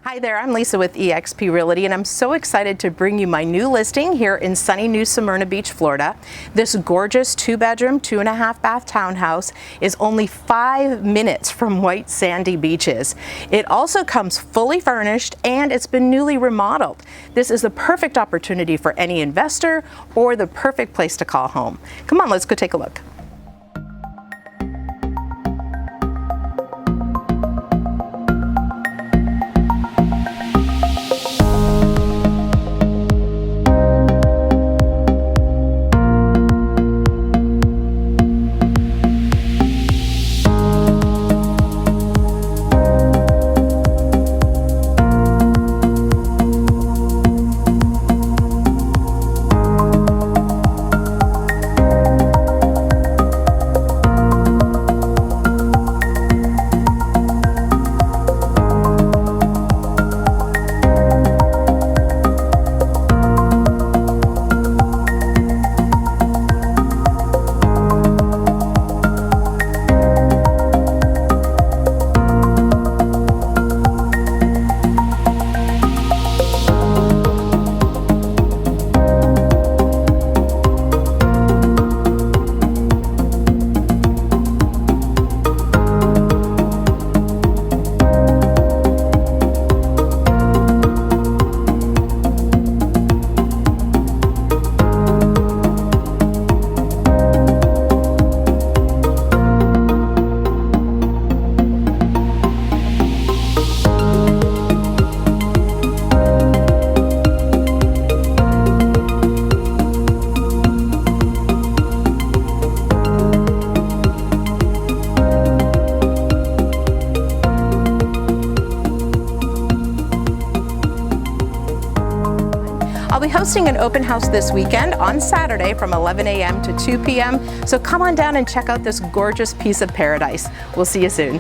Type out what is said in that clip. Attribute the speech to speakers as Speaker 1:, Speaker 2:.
Speaker 1: Hi there, I'm Lisa with eXp Realty, and I'm so excited to bring you my new listing here in sunny new Smyrna Beach, Florida. This gorgeous 2-bedroom, 2.5-bath townhouse is only 5 minutes from white sandy beaches. It also comes fully furnished and it's been newly remodeled. This is the perfect opportunity for any investor or the perfect place to call home. Come on, let's go take a look. I'll be hosting an open house this weekend on Saturday from 11 a.m. to 2 p.m. So come on down and check out this gorgeous piece of paradise. We'll see you soon.